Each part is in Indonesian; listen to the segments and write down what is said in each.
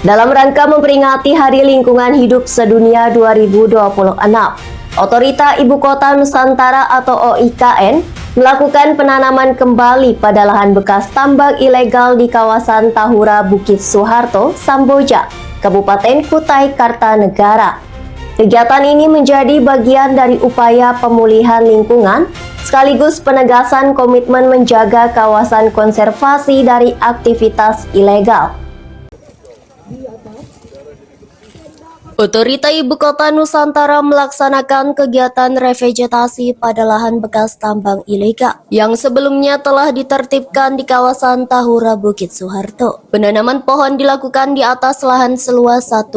Dalam rangka memperingati Hari Lingkungan Hidup Sedunia 2026, Otorita Ibu Kota Nusantara atau OIKN melakukan penanaman kembali pada lahan bekas tambang ilegal di kawasan Tahura Bukit Soeharto, Samboja, Kabupaten Kutai Kartanegara. Kegiatan ini menjadi bagian dari upaya pemulihan lingkungan sekaligus penegasan komitmen menjaga kawasan konservasi dari aktivitas ilegal. Otorita Ibu Kota Nusantara melaksanakan kegiatan revegetasi pada lahan bekas tambang ilegal yang sebelumnya telah ditertibkan di kawasan Tahura Bukit Soeharto. Penanaman pohon dilakukan di atas lahan seluas 1,6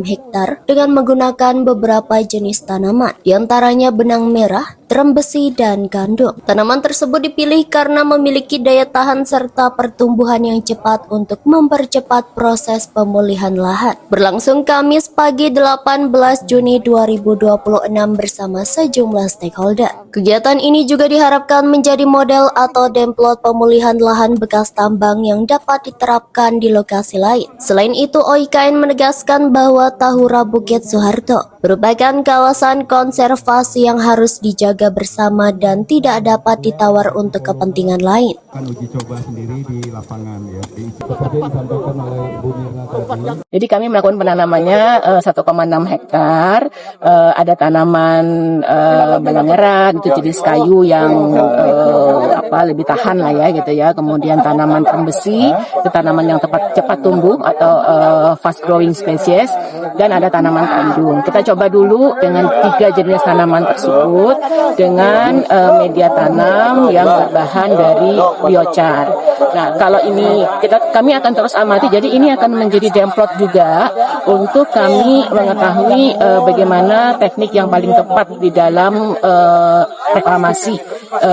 hektar dengan menggunakan beberapa jenis tanaman, diantaranya benang merah, drum besi, dan gandum. Tanaman tersebut dipilih karena memiliki daya tahan serta pertumbuhan yang cepat untuk mempercepat proses pemulihan lahan. Berlangsung Kamis pagi 18 Juni 2026 bersama sejumlah stakeholder. Kegiatan ini juga diharapkan menjadi model atau template pemulihan lahan bekas tambang yang dapat diterapkan di lokasi lain. Selain itu, OIKN menegaskan bahwa Tahura Bukit Soeharto merupakan kawasan konservasi yang harus dijaga bersama dan tidak dapat ditawar untuk kepentingan lain. Uji coba sendiri di lapangan ya. Seperti yang disampaikan oleh Bu Mirna tadi. Jadi kami melakukan penanamannya 1,6 hektar. Ada tanaman benang merah itu jenis kayu yang lebih tahan lah ya gitu ya. Kemudian tanaman besi itu tanaman yang cepat tumbuh atau fast growing species, dan ada tanaman gandum. Kita coba dulu dengan 3 jenis tanaman tersebut dengan media tanam yang berbahan dari biochar. Nah, kalau ini kami akan terus amati, jadi ini akan menjadi template juga untuk kami mengetahui bagaimana teknik yang paling tepat di dalam reklamasi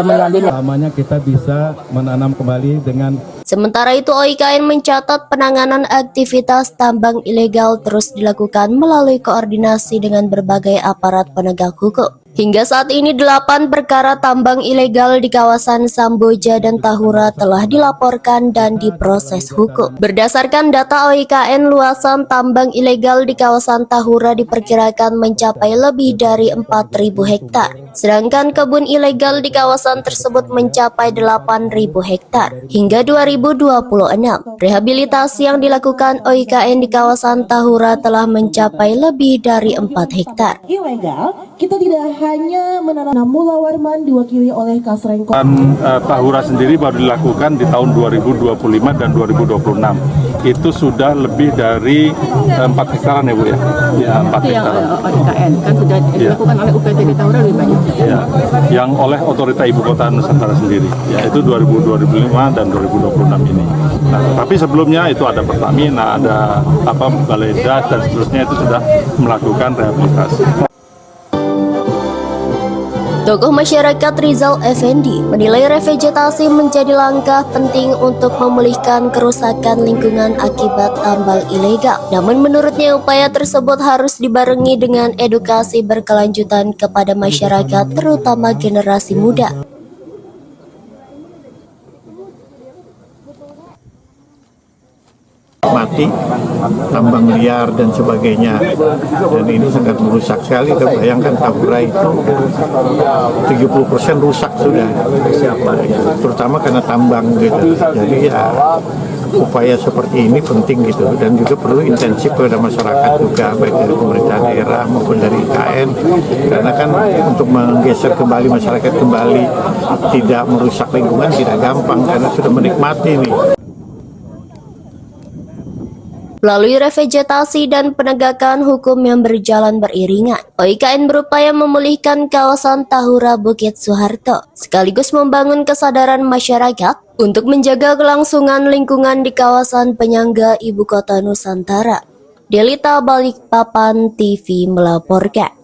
melalui. Namanya kita bisa menanam kembali dengan. Sementara itu, OIKN mencatat penanganan aktivitas tambang ilegal terus dilakukan melalui koordinasi dengan berbagai aparat penegak hukum. Hingga saat ini 8 perkara tambang ilegal di kawasan Samboja dan Tahura telah dilaporkan dan diproses hukum. Berdasarkan data OIKN, luasan tambang ilegal di kawasan Tahura diperkirakan mencapai lebih dari 4.000 hektar. Sedangkan kebun ilegal di kawasan tersebut mencapai 8.000 hektar. Hingga 2026, rehabilitasi yang dilakukan OIKN di kawasan Tahura telah mencapai lebih dari 4 hektar. Ilegal, kita tidak hanya menanam Mula Warman diwakili oleh Kasrengko. Tahura sendiri baru dilakukan di tahun 2025 dan 2026. Itu sudah lebih dari 4 hektaran ya Bu ya? Ya, 4 hektaran. OIKN kan sudah dilakukan oleh UPT di Tahura lebih banyak. Ya, yang oleh Otorita Ibu Kota Nusantara sendiri, yaitu 2025 dan 2026 ini. Nah, tapi sebelumnya itu ada Pertamina, ada Balai Das dan seterusnya, itu sudah melakukan rehabilitasi. Tokoh masyarakat Rizal Effendi menilai revegetasi menjadi langkah penting untuk memulihkan kerusakan lingkungan akibat tambang ilegal. Namun menurutnya upaya tersebut harus dibarengi dengan edukasi berkelanjutan kepada masyarakat, terutama generasi muda. Mati, tambang liar dan sebagainya, dan ini sangat merusak sekali. Bayangkan Tahura itu 70% rusak sudah, terutama karena tambang gitu. Jadi ya upaya seperti ini penting gitu, dan juga perlu intensif pada masyarakat juga, baik dari pemerintah daerah maupun dari IKN, karena kan untuk menggeser kembali masyarakat kembali tidak merusak lingkungan tidak gampang karena sudah menikmati nih. Melalui revegetasi dan penegakan hukum yang berjalan beriringan, OIKN berupaya memulihkan kawasan Tahura Bukit Soeharto, sekaligus membangun kesadaran masyarakat untuk menjaga kelangsungan lingkungan di kawasan penyangga Ibu Kota Nusantara. Delita Balikpapan TV melaporkan.